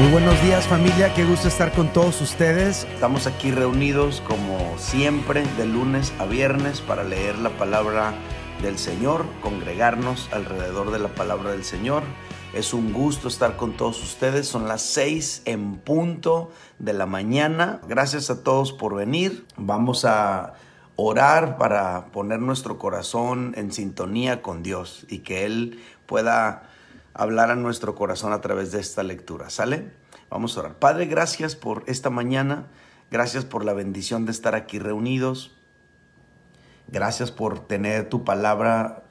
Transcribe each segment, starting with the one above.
Muy buenos días, familia, qué gusto estar con todos ustedes. Estamos aquí reunidos como siempre de lunes a viernes para leer la palabra del Señor, congregarnos alrededor de la palabra del Señor. Es un gusto estar con todos ustedes. Son las 6 en punto de la mañana. Gracias a todos por venir. Vamos a orar para poner nuestro corazón en sintonía con Dios y que Él pueda hablar a nuestro corazón a través de esta lectura. ¿Sale? Vamos a orar. Padre, gracias por esta mañana. Gracias por la bendición de estar aquí reunidos. Gracias por tener tu palabra,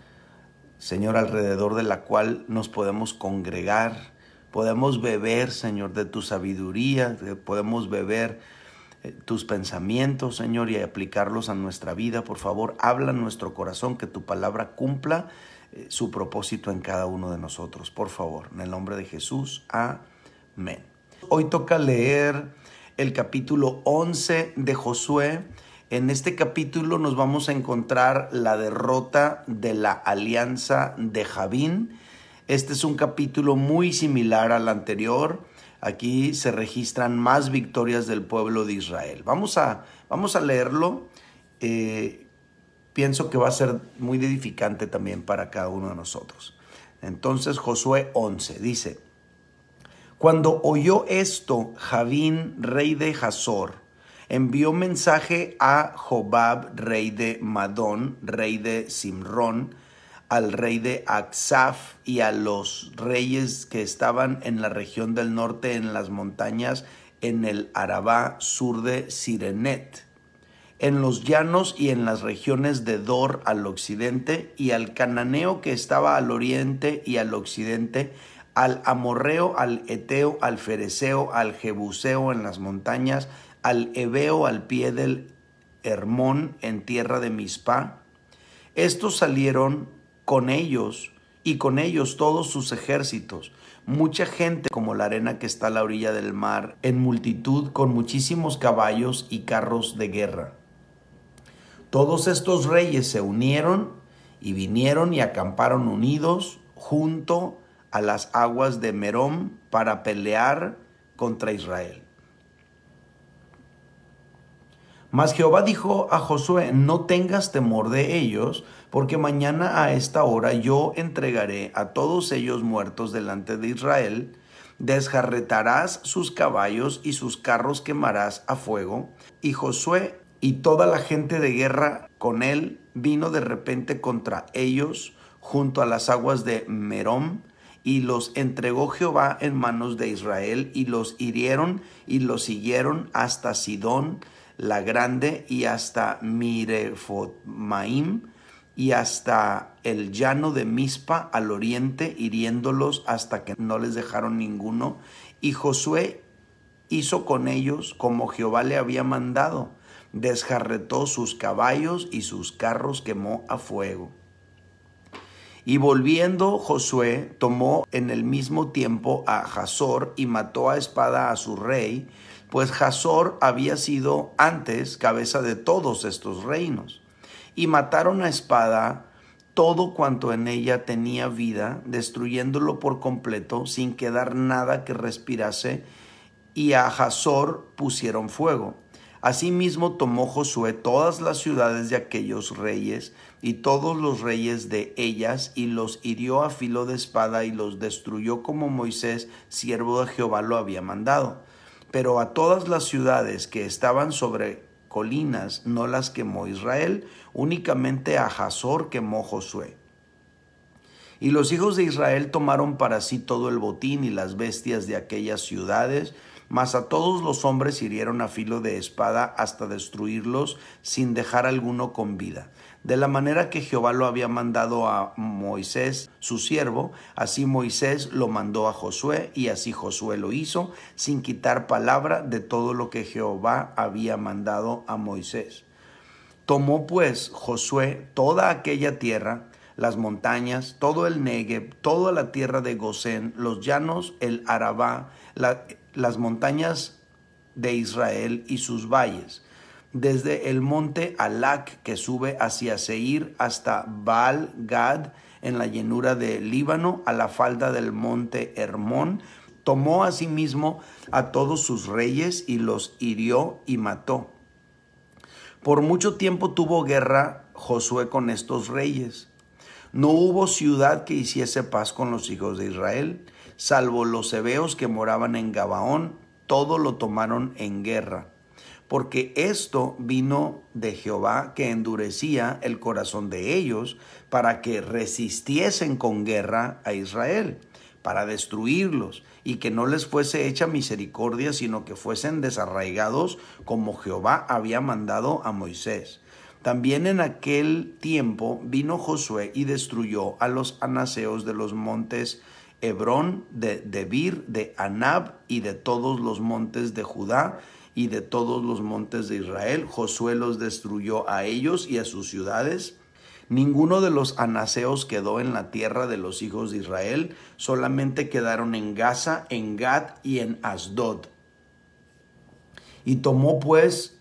Señor, alrededor de la cual nos podemos congregar. Podemos beber, Señor, de tu sabiduría. Podemos beber tus pensamientos, Señor, y aplicarlos a nuestra vida. Por favor, habla en nuestro corazón, que tu palabra cumpla su propósito en cada uno de nosotros. Por favor, en el nombre de Jesús. Amén. Hoy toca leer el capítulo 11 de Josué. En este capítulo nos vamos a encontrar la derrota de la alianza de Javín. Este es un capítulo muy similar al anterior. Aquí se registran más victorias del pueblo de Israel. Vamos a leerlo. Pienso que va a ser muy edificante también para cada uno de nosotros. Entonces, Josué 11 dice: Cuando oyó esto, Javín, rey de Hazor, envió mensaje a Jobab, rey de Madón, rey de Simrón, al rey de Aksaf y a los reyes que estaban en la región del norte, en las montañas, en el Arabá sur de Sirenet, en los llanos y en las regiones de Dor al occidente, y al cananeo que estaba al oriente y al occidente, al amorreo, al eteo, al fereceo, al jebuseo en las montañas, al heveo al pie del Hermón en tierra de Mizpá. Estos salieron con ellos, y con ellos todos sus ejércitos, mucha gente como la arena que está a la orilla del mar, en multitud, con muchísimos caballos y carros de guerra. Todos estos reyes se unieron y vinieron y acamparon unidos junto a las aguas de Merom para pelear contra Israel. Mas Jehová dijo a Josué: no tengas temor de ellos, porque mañana a esta hora yo entregaré a todos ellos muertos delante de Israel. Desjarretarás sus caballos y sus carros quemarás a fuego. Y Josué y toda la gente de guerra con él vino de repente contra ellos junto a las aguas de Merom, y los entregó Jehová en manos de Israel, y los hirieron y los siguieron hasta Sidón la grande y hasta Mirefotmaim y hasta el llano de Mizpa al oriente, hiriéndolos hasta que no les dejaron ninguno. Y Josué hizo con ellos como Jehová le había mandado. Desjarretó sus caballos y sus carros quemó a fuego. Y volviendo Josué, tomó en el mismo tiempo a Hazor y mató a espada a su rey, pues Hazor había sido antes cabeza de todos estos reinos. Y mataron a espada todo cuanto en ella tenía vida, destruyéndolo por completo, sin quedar nada que respirase, y a Hazor pusieron fuego. Asimismo tomó Josué todas las ciudades de aquellos reyes y todos los reyes de ellas, y los hirió a filo de espada y los destruyó como Moisés, siervo de Jehová, lo había mandado. Pero a todas las ciudades que estaban sobre colinas no las quemó Israel, únicamente a Hazor quemó Josué. Y los hijos de Israel tomaron para sí todo el botín y las bestias de aquellas ciudades, mas a todos los hombres hirieron a filo de espada hasta destruirlos, sin dejar alguno con vida. De la manera que Jehová lo había mandado a Moisés, su siervo, así Moisés lo mandó a Josué, y así Josué lo hizo, sin quitar palabra de todo lo que Jehová había mandado a Moisés. Tomó pues Josué toda aquella tierra, las montañas, todo el Negev, toda la tierra de Gosén, los llanos, el Arabá, las montañas de Israel y sus valles, desde el monte Alac que sube hacia Seir hasta Baal Gad en la llanura de Líbano, a la falda del monte Hermón, Tomó asimismo a todos sus reyes y los hirió y mató. Por mucho tiempo tuvo guerra Josué con estos reyes. No hubo ciudad que hiciese paz con los hijos de Israel, salvo los heveos que moraban en Gabaón, todo lo tomaron en guerra. Porque esto vino de Jehová, que endurecía el corazón de ellos para que resistiesen con guerra a Israel, para destruirlos, y que no les fuese hecha misericordia, sino que fuesen desarraigados como Jehová había mandado a Moisés. También en aquel tiempo vino Josué y destruyó a los anaseos de los montes Hebrón, de Debir, de Anab y de todos los montes de Judá y de todos los montes de Israel. Josué los destruyó a ellos y a sus ciudades. Ninguno de los anaseos quedó en la tierra de los hijos de Israel, solamente quedaron en Gaza, en Gat y en Asdod. Y tomó pues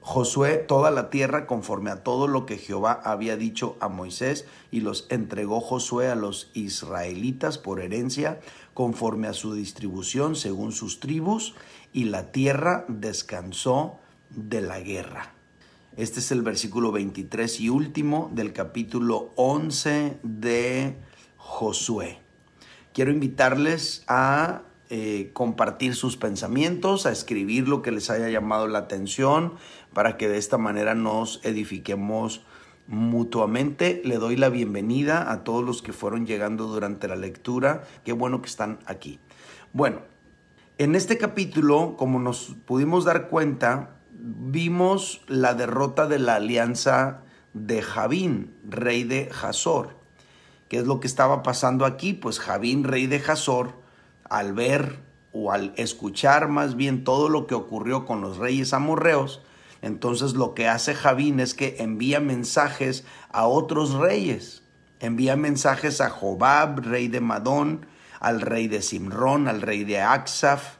Josué toda la tierra conforme a todo lo que Jehová había dicho a Moisés, y los entregó Josué a los israelitas por herencia, conforme a su distribución según sus tribus, y la tierra descansó de la guerra. Este es el versículo 23 y último del capítulo 11 de Josué. Quiero invitarles a compartir sus pensamientos, a escribir lo que les haya llamado la atención, para que de esta manera nos edifiquemos mutuamente. Le doy la bienvenida a todos los que fueron llegando durante la lectura. Qué bueno que están aquí. Bueno, en este capítulo, como nos pudimos dar cuenta, vimos la derrota de la alianza de Javín, rey de Hazor. ¿Qué es lo que estaba pasando aquí? Pues Javín, rey de Hazor, al ver o al escuchar más bien todo lo que ocurrió con los reyes amorreos, entonces lo que hace Javín es que envía mensajes a otros reyes. Envía mensajes a Jobab, rey de Madón, al rey de Simrón, al rey de Aksaf,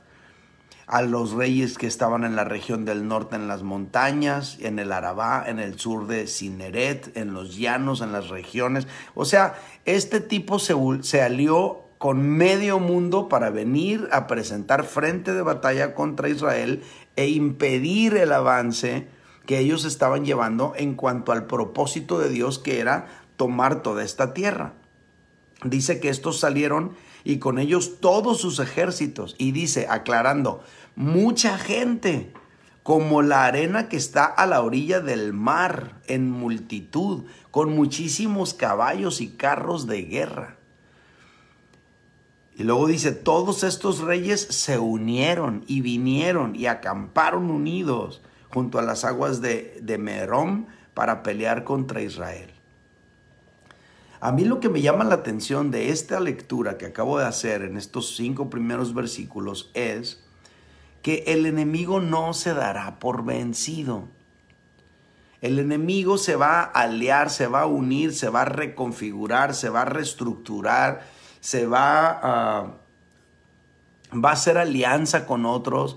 a los reyes que estaban en la región del norte, en las montañas, en el Arabá, en el sur de Cineret, en los llanos, en las regiones. O sea, este tipo se alió con medio mundo para venir a presentar frente de batalla contra Israel e impedir el avance que ellos estaban llevando en cuanto al propósito de Dios, que era tomar toda esta tierra. Dice que estos salieron y con ellos todos sus ejércitos, y dice, aclarando, mucha gente, como la arena que está a la orilla del mar, en multitud, con muchísimos caballos y carros de guerra. Y luego dice, todos estos reyes se unieron y vinieron y acamparon unidos junto a las aguas de Merom para pelear contra Israel. A mí lo que me llama la atención de esta lectura que acabo de hacer en estos 5 primeros versículos es que el enemigo no se dará por vencido. El enemigo se va a aliar, se va a unir, se va a reconfigurar, se va a reestructurar, va a hacer alianza con otros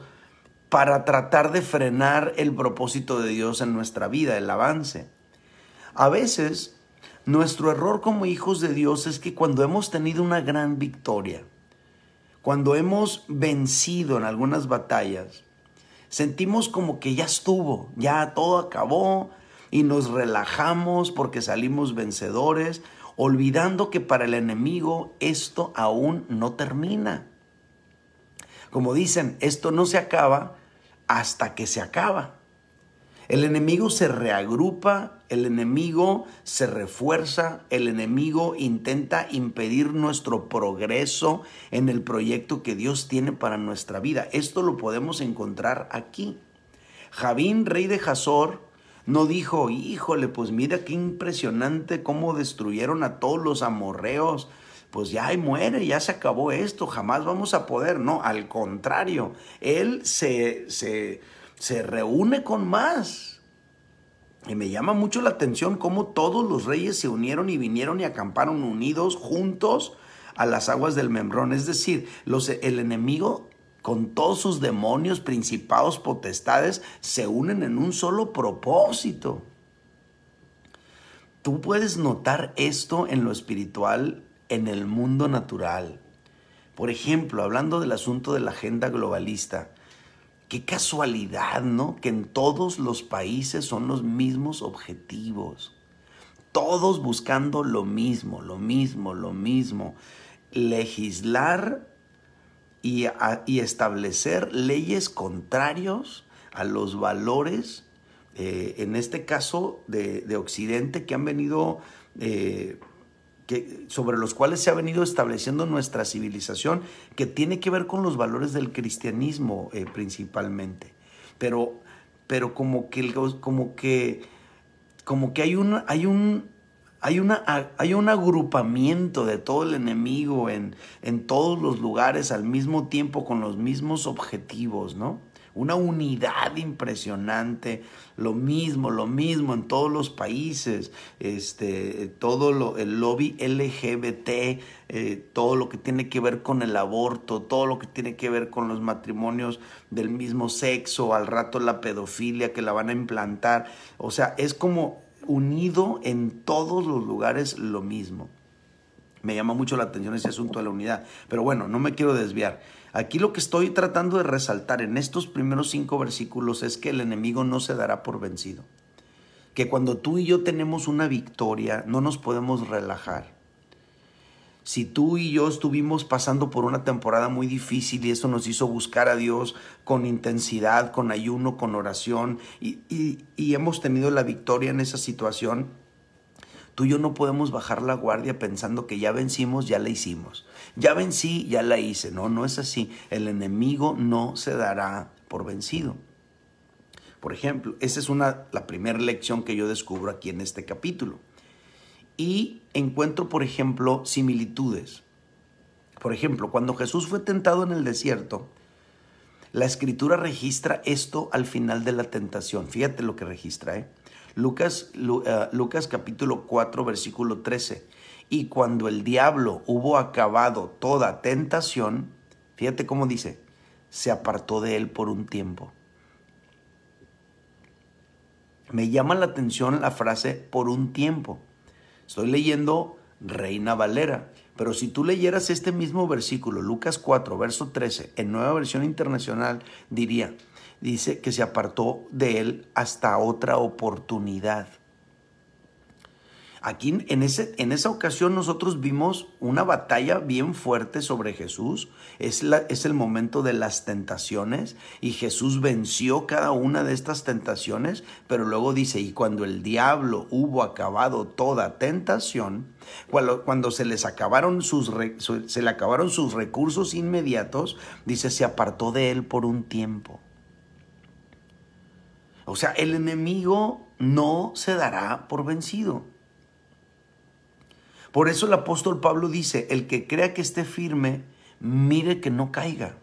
para tratar de frenar el propósito de Dios en nuestra vida, el avance. A veces, nuestro error como hijos de Dios es que cuando hemos tenido una gran victoria, cuando hemos vencido en algunas batallas, sentimos como que ya estuvo, ya todo acabó y nos relajamos porque salimos vencedores, olvidando que para el enemigo esto aún no termina. Como dicen, esto no se acaba hasta que se acaba. El enemigo se reagrupa, el enemigo se refuerza, el enemigo intenta impedir nuestro progreso en el proyecto que Dios tiene para nuestra vida. Esto lo podemos encontrar aquí. Javín, rey de Hazor, no dijo, híjole, pues mira qué impresionante cómo destruyeron a todos los amorreos. Pues ya ahí muere, ya se acabó esto, jamás vamos a poder. No, al contrario, él se reúne con más. Y me llama mucho la atención cómo todos los reyes se unieron y vinieron y acamparon unidos juntos a las aguas del Membrón. Es decir, el enemigo con todos sus demonios, principados, potestades, se unen en un solo propósito. Tú puedes notar esto en lo espiritual, en el mundo natural. Por ejemplo, hablando del asunto de la agenda globalista, qué casualidad, ¿no? Que en todos los países son los mismos objetivos. Todos buscando lo mismo, lo mismo, lo mismo. Legislar y establecer leyes contrarios a los valores, en este caso de Occidente, que han venido, sobre los cuales se ha venido estableciendo nuestra civilización, que tiene que ver con los valores del cristianismo principalmente. Pero como que hay un agrupamiento de todo el enemigo en todos los lugares al mismo tiempo con los mismos objetivos, ¿no? Una unidad impresionante, lo mismo en todos los países, el lobby LGBT, todo lo que tiene que ver con el aborto, todo lo que tiene que ver con los matrimonios del mismo sexo, al rato la pedofilia que la van a implantar, o sea, es como unido en todos los lugares lo mismo. Me llama mucho la atención ese asunto de la unidad, pero bueno, no me quiero desviar. Aquí lo que estoy tratando de resaltar en estos primeros 5 versículos es que el enemigo no se dará por vencido. Que cuando tú y yo tenemos una victoria, no nos podemos relajar. Si tú y yo estuvimos pasando por una temporada muy difícil y eso nos hizo buscar a Dios con intensidad, con ayuno, con oración y hemos tenido la victoria en esa situación, tú y yo no podemos bajar la guardia pensando que ya vencimos, ya la hicimos. Ya vencí, ya la hice. No, no es así. El enemigo no se dará por vencido. Por ejemplo, esa es la primera lección que yo descubro aquí en este capítulo. Y encuentro, por ejemplo, similitudes. Por ejemplo, cuando Jesús fue tentado en el desierto, la Escritura registra esto al final de la tentación. Fíjate lo que registra, Lucas capítulo 4, versículo 13. Y cuando el diablo hubo acabado toda tentación, fíjate cómo dice, se apartó de él por un tiempo. Me llama la atención la frase por un tiempo. Estoy leyendo Reina Valera, pero si tú leyeras este mismo versículo, Lucas 4, verso 13, en Nueva Versión Internacional, dice que se apartó de él hasta otra oportunidad. Aquí en esa ocasión nosotros vimos una batalla bien fuerte sobre Jesús. Es el momento de las tentaciones y Jesús venció cada una de estas tentaciones, pero luego dice, y cuando el diablo hubo acabado toda tentación, cuando se le acabaron sus recursos inmediatos, dice, se apartó de él por un tiempo. O sea, el enemigo no se dará por vencido. Por eso el apóstol Pablo dice, el que crea que esté firme, mire que no caiga.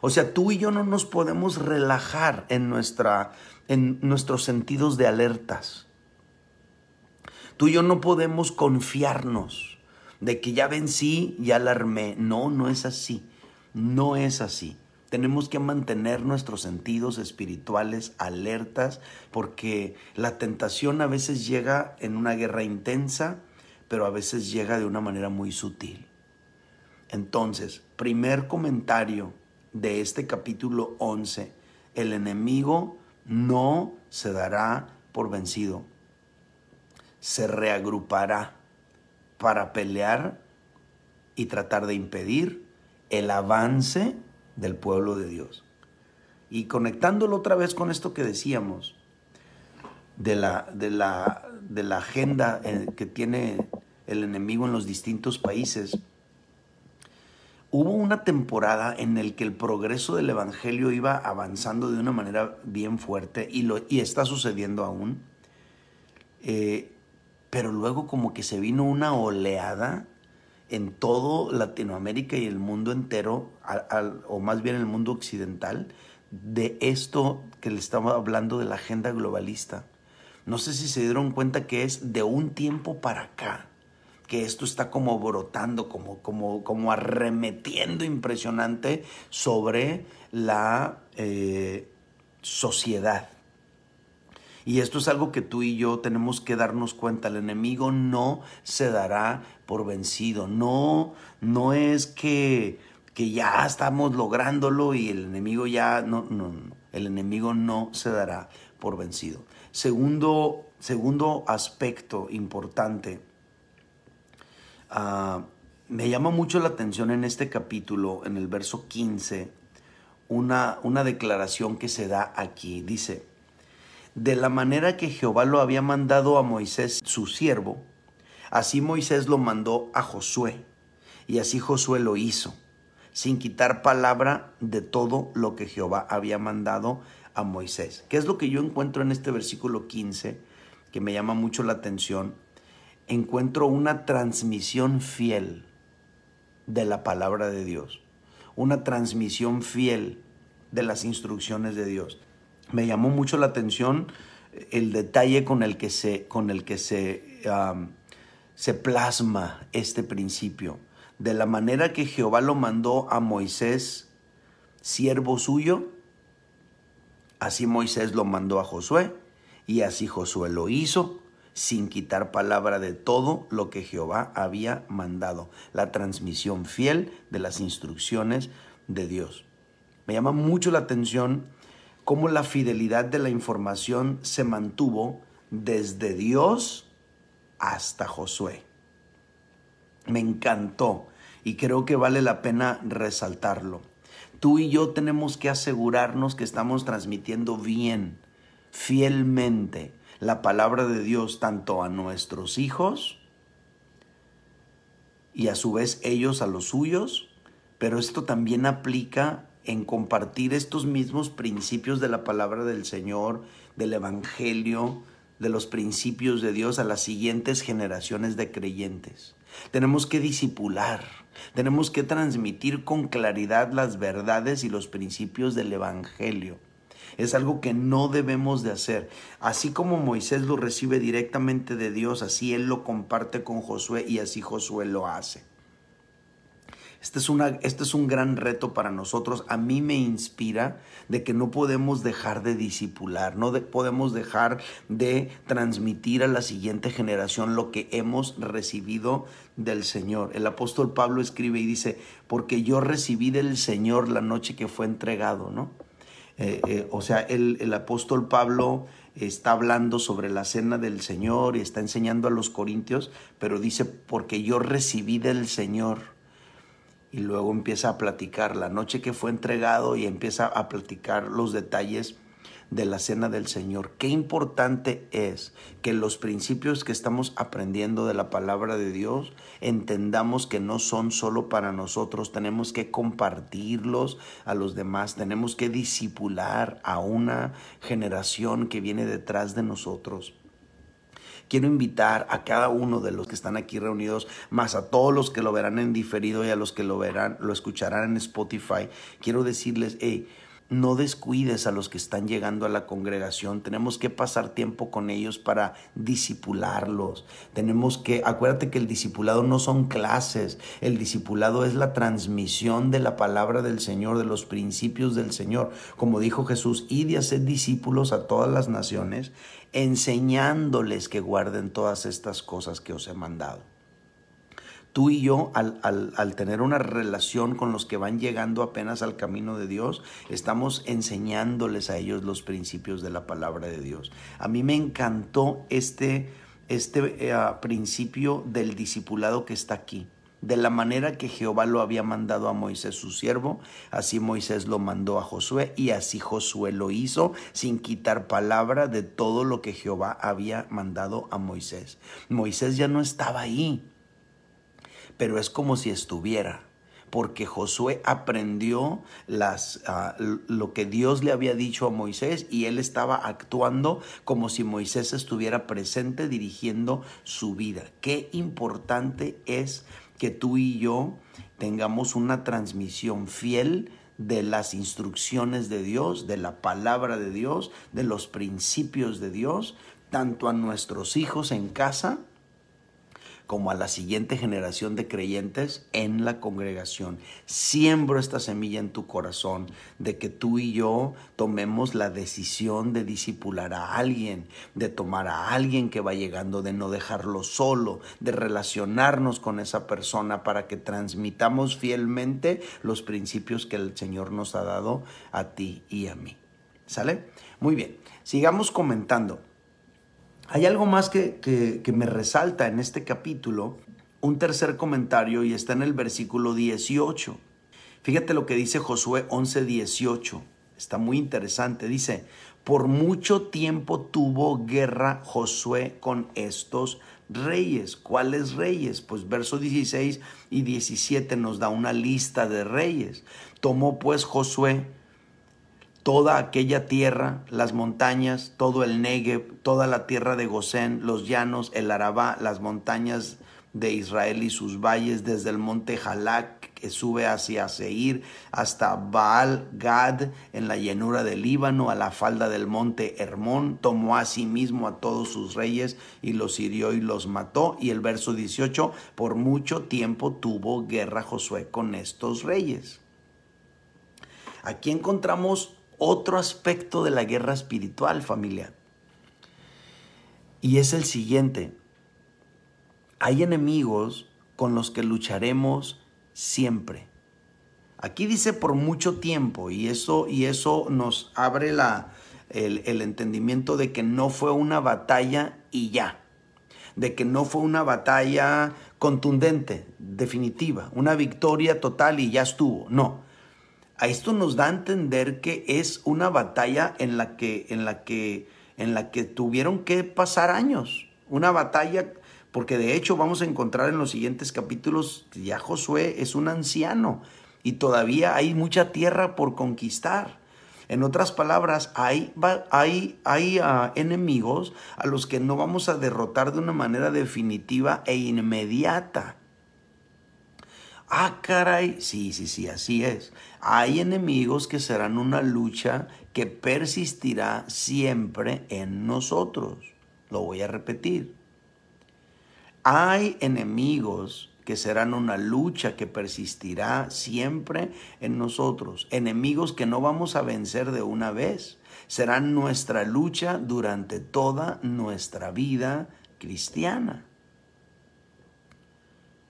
O sea, tú y yo no nos podemos relajar en nuestros sentidos de alertas. Tú y yo no podemos confiarnos de que ya vencí, ya la armé. No, no es así. No es así. Tenemos que mantener nuestros sentidos espirituales alertas porque la tentación a veces llega en una guerra intensa, pero a veces llega de una manera muy sutil. Entonces, primer comentario de este capítulo 11, el enemigo no se dará por vencido. Se reagrupará para pelear y tratar de impedir el avance del pueblo de Dios. Y conectándolo otra vez con esto que decíamos, de la agenda que tiene el enemigo en los distintos países, hubo una temporada en la que el progreso del evangelio iba avanzando de una manera bien fuerte y está sucediendo aún, pero luego como que se vino una oleada en todo Latinoamérica y el mundo entero, o más bien el mundo occidental, de esto que le estaba hablando de la agenda globalista. No sé si se dieron cuenta que es de un tiempo para acá, que esto está como brotando, como arremetiendo impresionante sobre la sociedad. Y esto es algo que tú y yo tenemos que darnos cuenta. El enemigo no se dará por vencido. No es que ya estamos lográndolo y el enemigo ya no. El enemigo no se dará por vencido. Segundo aspecto importante. Me llama mucho la atención en este capítulo, en el verso 15, una declaración que se da aquí. Dice: de la manera que Jehová lo había mandado a Moisés su siervo, así Moisés lo mandó a Josué, y así Josué lo hizo, sin quitar palabra de todo lo que Jehová había mandado a Moisés. ¿Qué es lo que yo encuentro en este versículo 15 que me llama mucho la atención? Encuentro una transmisión fiel de la palabra de Dios, una transmisión fiel de las instrucciones de Dios. Me llamó mucho la atención el detalle con el que se plasma este principio. De la manera que Jehová lo mandó a Moisés, siervo suyo, así Moisés lo mandó a Josué, y así Josué lo hizo, sin quitar palabra de todo lo que Jehová había mandado. La transmisión fiel de las instrucciones de Dios. Me llama mucho la atención cómo la fidelidad de la información se mantuvo desde Dios hasta Josué. Me encantó y creo que vale la pena resaltarlo. Tú y yo tenemos que asegurarnos que estamos transmitiendo bien, fielmente, la palabra de Dios tanto a nuestros hijos y a su vez ellos a los suyos, pero esto también aplica en compartir estos mismos principios de la palabra del Señor, del Evangelio, de los principios de Dios a las siguientes generaciones de creyentes. Tenemos que discipular, tenemos que transmitir con claridad las verdades y los principios del Evangelio. Es algo que no debemos de hacer. Así como Moisés lo recibe directamente de Dios, así él lo comparte con Josué y así Josué lo hace. Este es un gran reto para nosotros. A mí me inspira de que no podemos dejar de discipular, podemos dejar de transmitir a la siguiente generación lo que hemos recibido del Señor. El apóstol Pablo escribe y dice: porque yo recibí del Señor la noche que fue entregado, ¿no? El apóstol Pablo está hablando sobre la cena del Señor y está enseñando a los corintios, pero dice: porque yo recibí del Señor. Y luego empieza a platicar la noche que fue entregado y empieza a platicar los detalles de la cena del Señor. Qué importante es que los principios que estamos aprendiendo de la palabra de Dios entendamos que no son solo para nosotros. Tenemos que compartirlos a los demás. Tenemos que discipular a una generación que viene detrás de nosotros. Quiero invitar a cada uno de los que están aquí reunidos, más a todos los que lo verán en diferido y a los que lo escucharán en Spotify. Quiero decirles: no descuides a los que están llegando a la congregación. Tenemos que pasar tiempo con ellos para discipularlos. Acuérdate que el discipulado no son clases. El discipulado es la transmisión de la palabra del Señor, de los principios del Señor. Como dijo Jesús: id y haced discípulos a todas las naciones, enseñándoles que guarden todas estas cosas que os he mandado. Tú y yo, al tener una relación con los que van llegando apenas al camino de Dios, estamos enseñándoles a ellos los principios de la palabra de Dios. A mí me encantó este principio del discipulado que está aquí. De la manera que Jehová lo había mandado a Moisés su siervo, así Moisés lo mandó a Josué, y así Josué lo hizo, sin quitar palabra de todo lo que Jehová había mandado a Moisés. Moisés ya no estaba ahí, pero es como si estuviera, porque Josué aprendió lo que Dios le había dicho a Moisés, y él estaba actuando como si Moisés estuviera presente dirigiendo su vida. Qué importante es que tú y yo tengamos una transmisión fiel de las instrucciones de Dios, de la palabra de Dios, de los principios de Dios, tanto a nuestros hijos en casa como a la siguiente generación de creyentes en la congregación. Siembro esta semilla en tu corazón de que tú y yo tomemos la decisión de discipular a alguien, de tomar a alguien que va llegando, de no dejarlo solo, de relacionarnos con esa persona para que transmitamos fielmente los principios que el Señor nos ha dado a ti y a mí. ¿Sale? Muy bien, sigamos comentando. Hay algo más que me resalta en este capítulo, un tercer comentario, y está en el versículo 18. Fíjate lo que dice Josué 11:18. Está muy interesante. Dice, por mucho tiempo tuvo guerra Josué con estos reyes. ¿Cuáles reyes? Pues versos 16 y 17 nos da una lista de reyes. Tomó pues Josué toda aquella tierra, las montañas, todo el Negev, toda la tierra de Gosén, los llanos, el Arabá, las montañas de Israel y sus valles, desde el monte Jalac, que sube hacia Seir, hasta Baal Gad, en la llanura del Líbano, a la falda del monte Hermón. Tomó a sí mismo a todos sus reyes y los hirió y los mató. Y el verso 18, por mucho tiempo tuvo guerra Josué con estos reyes. Aquí encontramos otro aspecto de la guerra espiritual, familia. Y es el siguiente. Hay enemigos con los que lucharemos siempre. Aquí dice por mucho tiempo, y eso nos abre el entendimiento de que no fue una batalla y ya. De que no fue una batalla contundente, definitiva, una victoria total y ya estuvo. No. A esto nos da a entender que es una batalla en la que tuvieron que pasar años. Una batalla, porque de hecho vamos a encontrar en los siguientes capítulos que ya Josué es un anciano y todavía hay mucha tierra por conquistar. En otras palabras, hay enemigos a los que no vamos a derrotar de una manera definitiva e inmediata. Ah, caray, sí, así es. Hay enemigos que serán una lucha que persistirá siempre en nosotros. Lo voy a repetir. Hay enemigos que serán una lucha que persistirá siempre en nosotros. Enemigos que no vamos a vencer de una vez. Serán nuestra lucha durante toda nuestra vida cristiana.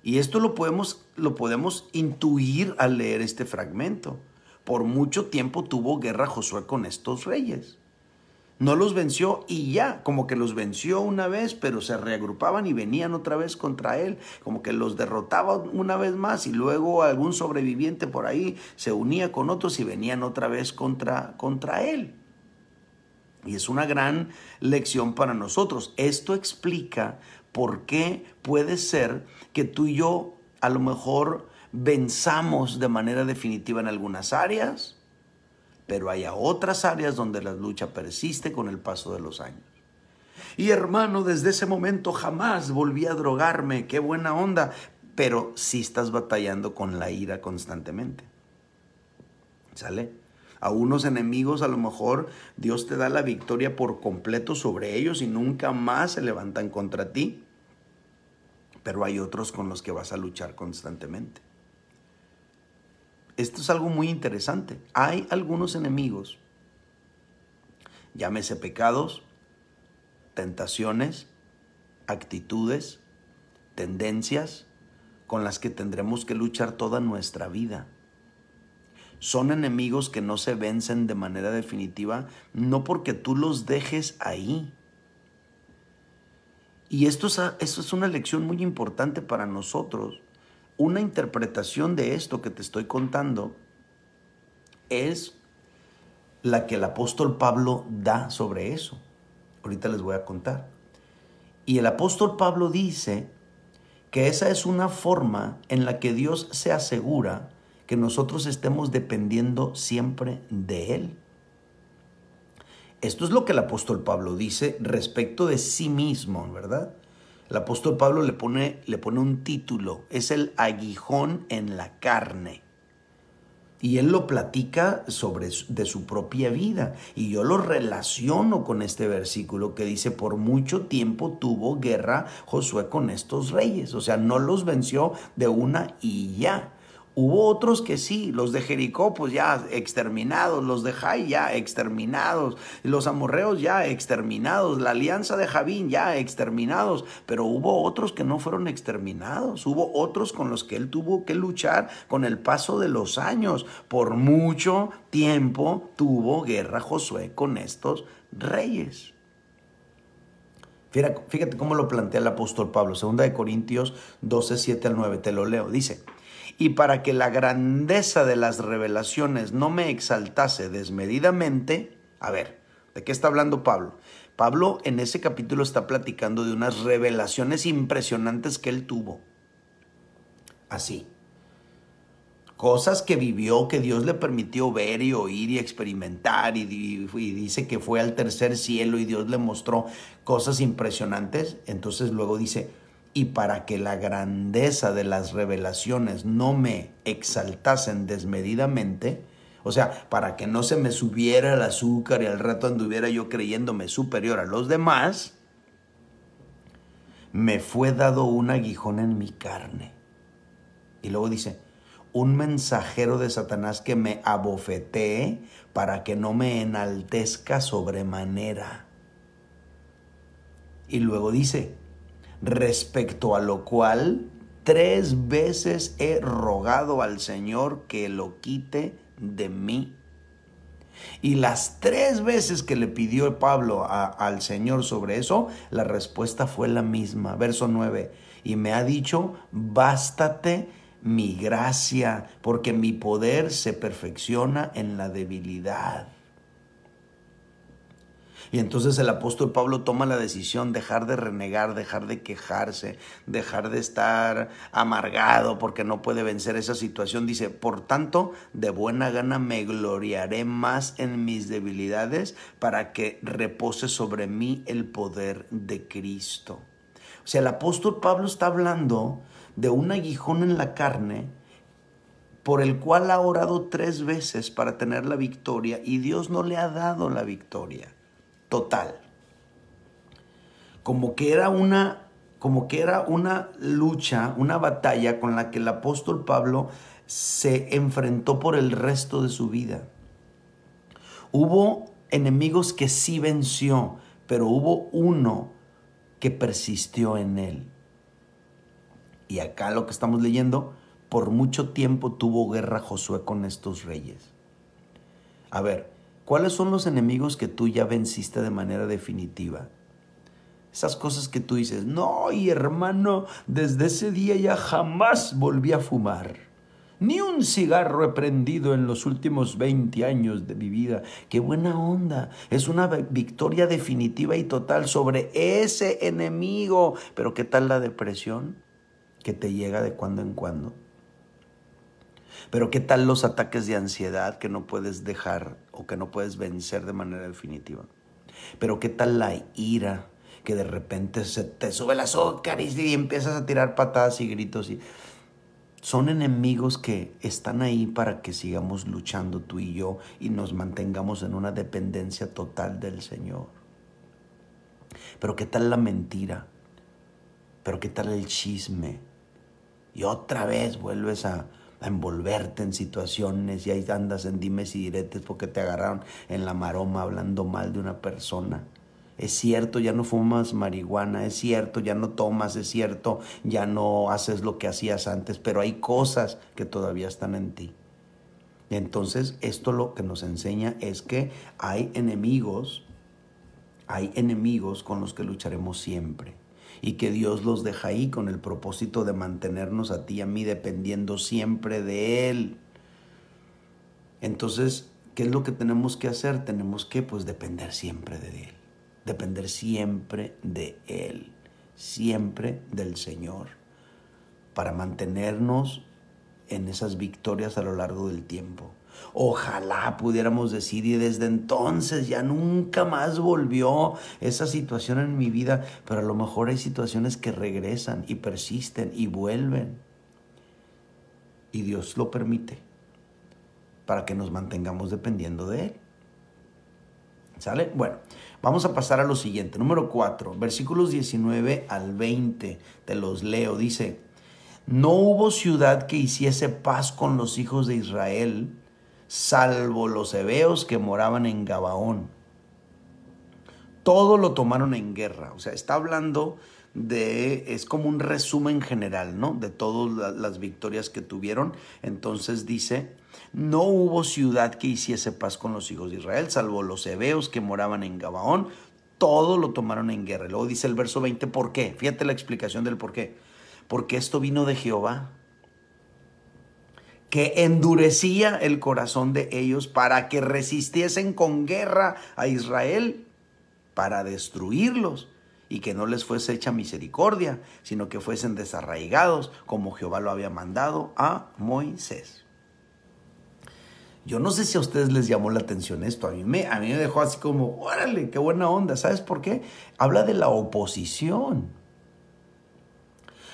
Y esto lo podemos intuir al leer este fragmento. Por mucho tiempo tuvo guerra Josué con estos reyes. No los venció y ya, como que los venció una vez, pero se reagrupaban y venían otra vez contra él. Como que los derrotaba una vez más y luego algún sobreviviente por ahí se unía con otros y venían otra vez contra él. Y es una gran lección para nosotros. Esto explica por qué puede ser que tú y yo a lo mejor venzamos de manera definitiva en algunas áreas, pero hay otras áreas donde la lucha persiste con el paso de los años. Y hermano, desde ese momento jamás volví a drogarme, qué buena onda, pero sí estás batallando con la ira constantemente. ¿Sale? A unos enemigos a lo mejor Dios te da la victoria por completo sobre ellos y nunca más se levantan contra ti. Pero hay otros con los que vas a luchar constantemente. Esto es algo muy interesante. Hay algunos enemigos, llámese pecados, tentaciones, actitudes, tendencias, con las que tendremos que luchar toda nuestra vida. Son enemigos que no se vencen de manera definitiva, no porque tú los dejes ahí. Y esto es una lección muy importante para nosotros. Una interpretación de esto que te estoy contando es la que el apóstol Pablo da sobre eso. Ahorita les voy a contar. Y el apóstol Pablo dice que esa es una forma en la que Dios se asegura que nosotros estemos dependiendo siempre de Él. Esto es lo que el apóstol Pablo dice respecto de sí mismo, ¿verdad? El apóstol Pablo le pone un título, es el aguijón en la carne. Y él lo platica de su propia vida. Y yo lo relaciono con este versículo que dice, por mucho tiempo tuvo guerra Josué con estos reyes. O sea, no los venció de una y ya. Hubo otros que sí, los de Jericó pues ya exterminados, los de Jai ya exterminados, los amorreos ya exterminados, la alianza de Javín ya exterminados, pero hubo otros que no fueron exterminados, hubo otros con los que él tuvo que luchar con el paso de los años. Por mucho tiempo tuvo guerra Josué con estos reyes. Fíjate cómo lo plantea el apóstol Pablo, 2 Corintios 12, 7 al 9, te lo leo, dice: y para que la grandeza de las revelaciones no me exaltase desmedidamente. A ver, ¿de qué está hablando Pablo? Pablo en ese capítulo está platicando de unas revelaciones impresionantes que él tuvo. Así. Cosas que vivió, que Dios le permitió ver y oír y experimentar, y dice que fue al tercer cielo y Dios le mostró cosas impresionantes. Entonces luego dice, y para que la grandeza de las revelaciones no me exaltasen desmedidamente, o sea, para que no se me subiera el azúcar y al rato anduviera yo creyéndome superior a los demás, me fue dado un aguijón en mi carne. Y luego dice, un mensajero de Satanás que me abofetee para que no me enaltezca sobremanera. Y luego dice, respecto a lo cual 3 veces he rogado al Señor que lo quite de mí. Y las 3 veces que le pidió Pablo al Señor sobre eso, la respuesta fue la misma. Verso 9, y me ha dicho, bástate mi gracia, porque mi poder se perfecciona en la debilidad. Y entonces el apóstol Pablo toma la decisión, dejar de renegar, dejar de quejarse, dejar de estar amargado porque no puede vencer esa situación. Dice, por tanto, de buena gana me gloriaré más en mis debilidades para que repose sobre mí el poder de Cristo. O sea, el apóstol Pablo está hablando de un aguijón en la carne por el cual ha orado 3 veces para tener la victoria y Dios no le ha dado la victoria total. Como que era una lucha, una batalla con la que el apóstol Pablo se enfrentó por el resto de su vida. Hubo enemigos que sí venció, pero hubo uno que persistió en él. Y acá lo que estamos leyendo, por mucho tiempo tuvo guerra Josué con estos reyes. A ver, ¿cuáles son los enemigos que tú ya venciste de manera definitiva? Esas cosas que tú dices, no, y hermano, desde ese día ya jamás volví a fumar. Ni un cigarro he prendido en los últimos 20 años de mi vida. ¡Qué buena onda! Es una victoria definitiva y total sobre ese enemigo. Pero ¿qué tal la depresión que te llega de cuando en cuando? Pero ¿qué tal los ataques de ansiedad que no puedes dejar o que no puedes vencer de manera definitiva? Pero ¿qué tal la ira que de repente se te sube el azúcar y empiezas a tirar patadas y gritos? Son enemigos que están ahí para que sigamos luchando tú y yo y nos mantengamos en una dependencia total del Señor. Pero ¿qué tal la mentira? ¿Pero qué tal el chisme? Y otra vez vuelves a envolverte en situaciones y ahí andas en dimes y diretes porque te agarraron en la maroma hablando mal de una persona. Es cierto, ya no fumas marihuana, es cierto, ya no tomas, es cierto, ya no haces lo que hacías antes, pero hay cosas que todavía están en ti. Entonces, esto lo que nos enseña es que hay enemigos con los que lucharemos siempre. Y que Dios los deja ahí con el propósito de mantenernos a ti y a mí dependiendo siempre de Él. Entonces, ¿qué es lo que tenemos que hacer? Tenemos que depender siempre de Él. Depender siempre de Él. Siempre del Señor. Para mantenernos en esas victorias a lo largo del tiempo. Ojalá pudiéramos decir, y desde entonces ya nunca más volvió esa situación en mi vida, pero a lo mejor hay situaciones que regresan y persisten y vuelven. Y Dios lo permite. para que nos mantengamos dependiendo de Él. ¿Sale? Bueno, vamos a pasar a lo siguiente. Número 4, versículos 19 al 20. Te los leo. Dice: no hubo ciudad que hiciese paz con los hijos de Israel, salvo los heveos que moraban en Gabaón. Todo lo tomaron en guerra. O sea, está hablando es como un resumen general, ¿no? De todas las victorias que tuvieron. Entonces dice: no hubo ciudad que hiciese paz con los hijos de Israel, salvo los heveos que moraban en Gabaón. Todo lo tomaron en guerra. Y luego dice el verso 20, ¿por qué? Fíjate la explicación del por qué. Porque esto vino de Jehová, que endurecía el corazón de ellos para que resistiesen con guerra a Israel, para destruirlos, y que no les fuese hecha misericordia, sino que fuesen desarraigados, como Jehová lo había mandado a Moisés. Yo no sé si a ustedes les llamó la atención esto. A mí me dejó así como, órale, qué buena onda. ¿Sabes por qué? Habla de la oposición.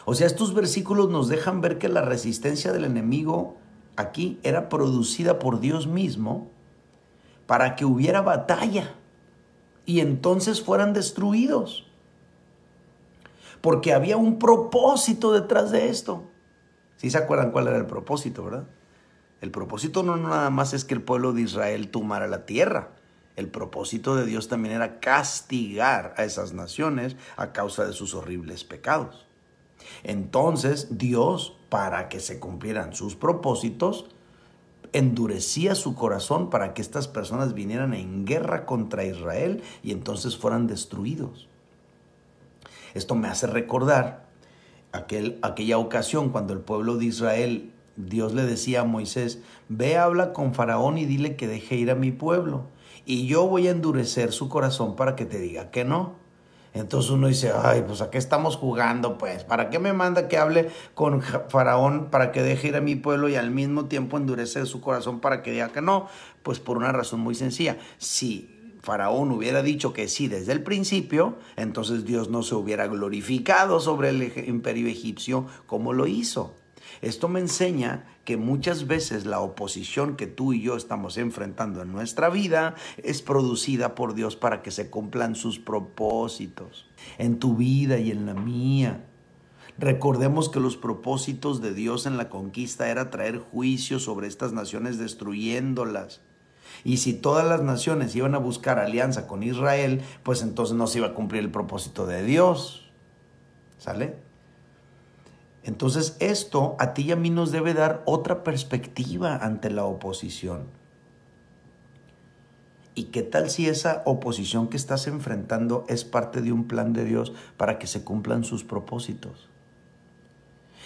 O sea, estos versículos nos dejan ver que la resistencia del enemigo aquí era producida por Dios mismo para que hubiera batalla y entonces fueran destruidos. Porque había un propósito detrás de esto. ¿Sí se acuerdan cuál era el propósito, verdad? El propósito no nada más es que el pueblo de Israel tomara la tierra. El propósito de Dios también era castigar a esas naciones a causa de sus horribles pecados. Entonces Dios, para que se cumplieran sus propósitos, endurecía su corazón para que estas personas vinieran en guerra contra Israel y entonces fueran destruidos. Esto me hace recordar aquella ocasión cuando el pueblo de Israel, Dios le decía a Moisés: ve, habla con Faraón y dile que deje ir a mi pueblo, y yo voy a endurecer su corazón para que te diga que no. Entonces uno dice: ay, pues ¿a qué estamos jugando? Pues, ¿para qué me manda que hable con Faraón para que deje ir a mi pueblo y al mismo tiempo endurecer su corazón para que diga que no? Pues por una razón muy sencilla. Si Faraón hubiera dicho que sí desde el principio, entonces Dios no se hubiera glorificado sobre el imperio egipcio como lo hizo. Esto me enseña que muchas veces la oposición que tú y yo estamos enfrentando en nuestra vida es producida por Dios para que se cumplan sus propósitos en tu vida y en la mía. Recordemos que los propósitos de Dios en la conquista era traer juicio sobre estas naciones destruyéndolas. Y si todas las naciones iban a buscar alianza con Israel, pues entonces no se iba a cumplir el propósito de Dios. ¿Sale? Entonces esto a ti y a mí nos debe dar otra perspectiva ante la oposición. ¿Y qué tal si esa oposición que estás enfrentando es parte de un plan de Dios para que se cumplan sus propósitos?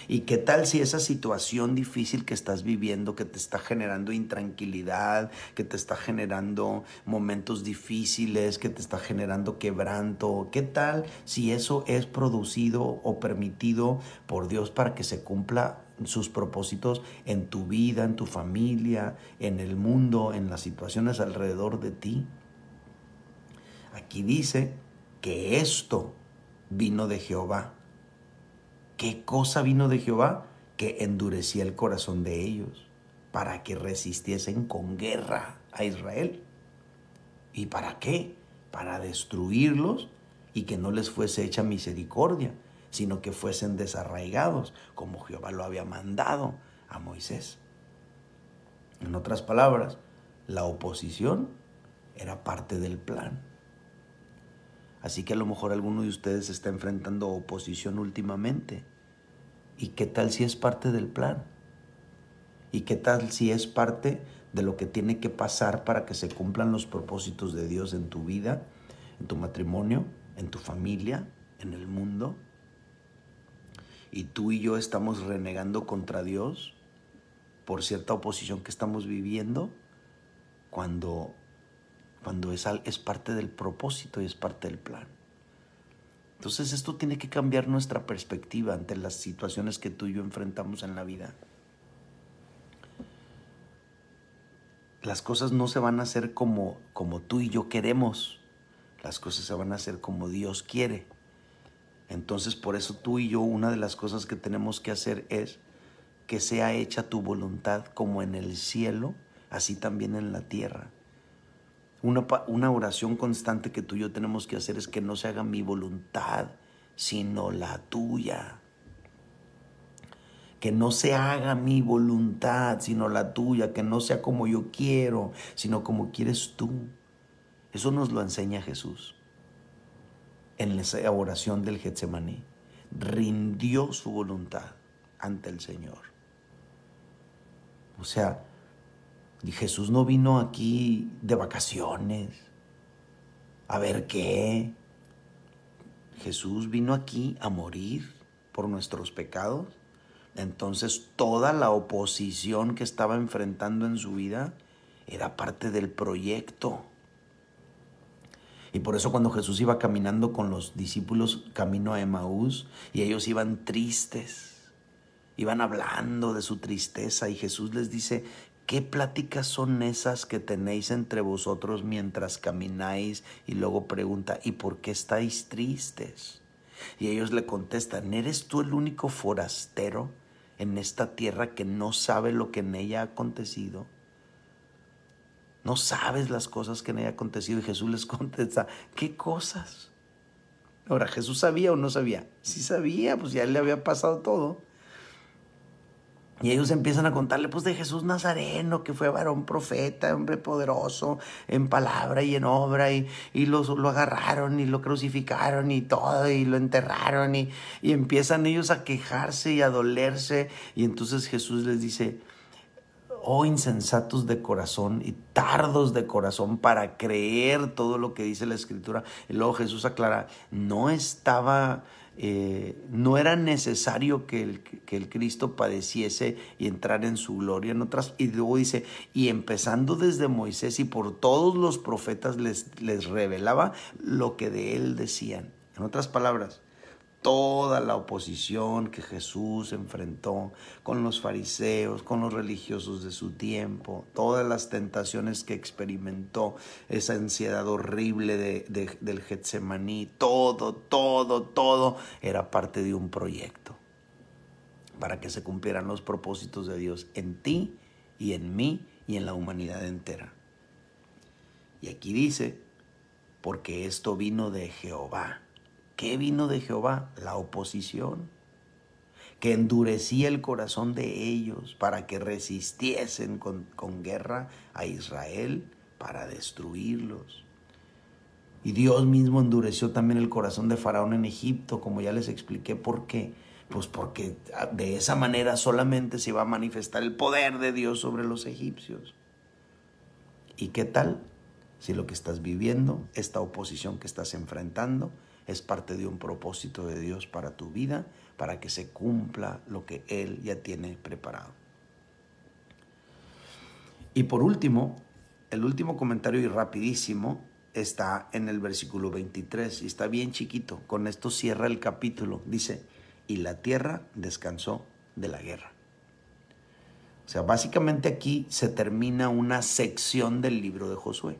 ¿Y qué tal si esa situación difícil que estás viviendo, que te está generando intranquilidad, que te está generando momentos difíciles, que te está generando quebranto, qué tal si eso es producido o permitido por Dios para que se cumpla sus propósitos en tu vida, en tu familia, en el mundo, en las situaciones alrededor de ti? Aquí dice que esto vino de Jehová. ¿Qué cosa vino de Jehová? Que endurecía el corazón de ellos para que resistiesen con guerra a Israel. ¿Y para qué? Para destruirlos y que no les fuese hecha misericordia, sino que fuesen desarraigados, como Jehová lo había mandado a Moisés. En otras palabras, la oposición era parte del plan. Así que a lo mejor alguno de ustedes está enfrentando oposición últimamente. ¿Y qué tal si es parte del plan? ¿Y qué tal si es parte de lo que tiene que pasar para que se cumplan los propósitos de Dios en tu vida, en tu matrimonio, en tu familia, en el mundo? Y tú y yo estamos renegando contra Dios por cierta oposición que estamos viviendo cuando es parte del propósito y es parte del plan. Entonces esto tiene que cambiar nuestra perspectiva ante las situaciones que tú y yo enfrentamos en la vida. Las cosas no se van a hacer como tú y yo queremos. Las cosas se van a hacer como Dios quiere. Entonces por eso tú y yo, una de las cosas que tenemos que hacer es que sea hecha tu voluntad como en el cielo, así también en la tierra. Una oración constante que tú y yo tenemos que hacer es que no se haga mi voluntad, sino la tuya. Que no se haga mi voluntad, sino la tuya. Que no sea como yo quiero, sino como quieres tú. Eso nos lo enseña Jesús en esa oración del Getsemaní. Rindió su voluntad ante el Señor. O sea, Jesús no vino aquí de vacaciones a ver qué. Jesús vino aquí a morir por nuestros pecados. Entonces toda la oposición que estaba enfrentando en su vida era parte del proyecto. Y por eso cuando Jesús iba caminando con los discípulos camino a Emaús y ellos iban tristes, iban hablando de su tristeza y Jesús les dice: ¿qué pláticas son esas que tenéis entre vosotros mientras camináis? Y luego pregunta: ¿y por qué estáis tristes? Y ellos le contestan: ¿eres tú el único forastero en esta tierra que no sabe lo que en ella ha acontecido? ¿No sabes las cosas que en ella ha acontecido? Y Jesús les contesta: ¿qué cosas? Ahora, ¿Jesús sabía o no sabía? Sí sabía, pues ya le había pasado todo. Y ellos empiezan a contarle pues de Jesús Nazareno, que fue varón profeta, hombre poderoso en palabra y en obra, y lo agarraron y lo crucificaron y todo, y lo enterraron, y empiezan ellos a quejarse y a dolerse. Y entonces Jesús les dice: oh insensatos de corazón y tardos de corazón para creer todo lo que dice la Escritura. Y luego Jesús aclara: no era necesario que el Cristo padeciese y entrara en su gloria. Y luego dice: y empezando desde Moisés y por todos los profetas les revelaba lo que de él decían. En otras palabras, toda la oposición que Jesús enfrentó con los fariseos, con los religiosos de su tiempo, todas las tentaciones que experimentó, esa ansiedad horrible del Getsemaní, todo era parte de un proyecto para que se cumplieran los propósitos de Dios en ti y en mí y en la humanidad entera. Y aquí dice: porque esto vino de Jehová. ¿Qué vino de Jehová? La oposición, que endurecía el corazón de ellos para que resistiesen con guerra a Israel para destruirlos. Y Dios mismo endureció también el corazón de Faraón en Egipto, como ya les expliqué. ¿Por qué? Pues porque de esa manera solamente se iba a manifestar el poder de Dios sobre los egipcios. ¿Y qué tal si lo que estás viviendo, esta oposición que estás enfrentando, es parte de un propósito de Dios para tu vida, para que se cumpla lo que Él ya tiene preparado? Y por último, el último comentario, y rapidísimo, está en el versículo 23 y está bien chiquito. Con esto cierra el capítulo. Dice: y la tierra descansó de la guerra. O sea, básicamente aquí se termina una sección del libro de Josué.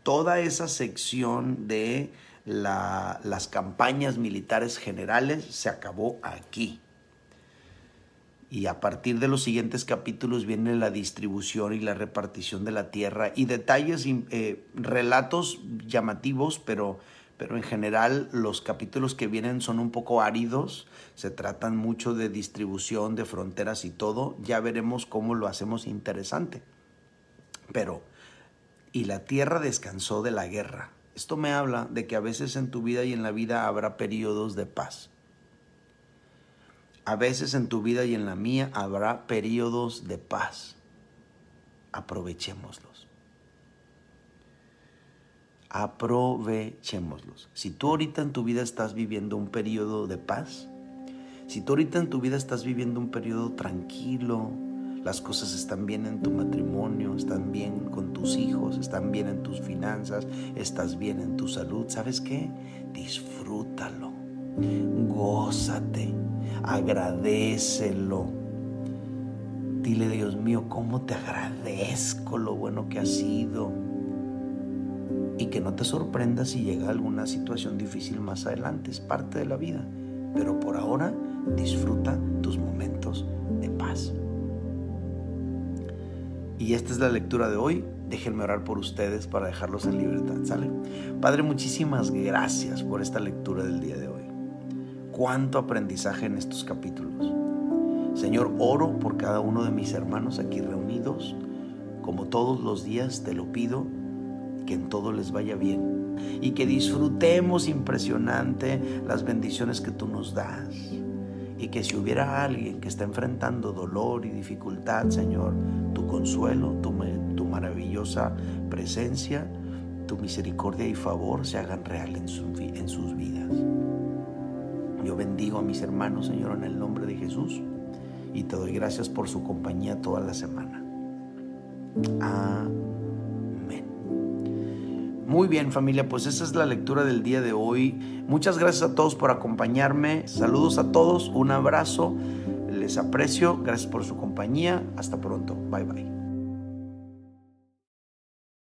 Toda esa sección de las campañas militares generales se acabó aquí. Y a partir de los siguientes capítulos viene la distribución y la repartición de la tierra y detalles, relatos llamativos, pero en general los capítulos que vienen son un poco áridos. Se tratan mucho de distribución, de fronteras y todo. Ya veremos cómo lo hacemos interesante. Pero, y la tierra descansó de la guerra. Esto me habla de que a veces en tu vida y en la vida habrá periodos de paz. A veces en tu vida y en la mía habrá periodos de paz. Aprovechémoslos. Aprovechémoslos. Si tú ahorita en tu vida estás viviendo un periodo de paz, si tú ahorita en tu vida estás viviendo un periodo tranquilo, las cosas están bien en tu matrimonio, están bien con tus hijos, están bien en tus finanzas, estás bien en tu salud, ¿sabes qué? Disfrútalo, gózate, agradécelo. Dile: Dios mío, cómo te agradezco lo bueno que has sido. Y que no te sorprenda si llega alguna situación difícil más adelante, es parte de la vida. Pero por ahora, disfruta tus momentos de paz. Y Y esta es la lectura de hoy. Déjenme orar por ustedes para dejarlos en libertad, ¿sale? Padre, muchísimas gracias por esta lectura del día de hoy. Cuánto aprendizaje en estos capítulos. Señor, oro por cada uno de mis hermanos aquí reunidos. Como todos los días te lo pido, que en todo les vaya bien y que disfrutemos impresionante las bendiciones que tú nos das. Y que si hubiera alguien que está enfrentando dolor y dificultad, Señor, tu consuelo, tu maravillosa presencia, tu misericordia y favor se hagan real en sus vidas. Yo bendigo a mis hermanos, Señor, en el nombre de Jesús, y te doy gracias por su compañía toda la semana. Amén. Muy bien, familia, pues esa es la lectura del día de hoy. Muchas gracias a todos por acompañarme. Saludos a todos, un abrazo, les aprecio, gracias por su compañía. Hasta pronto, bye bye.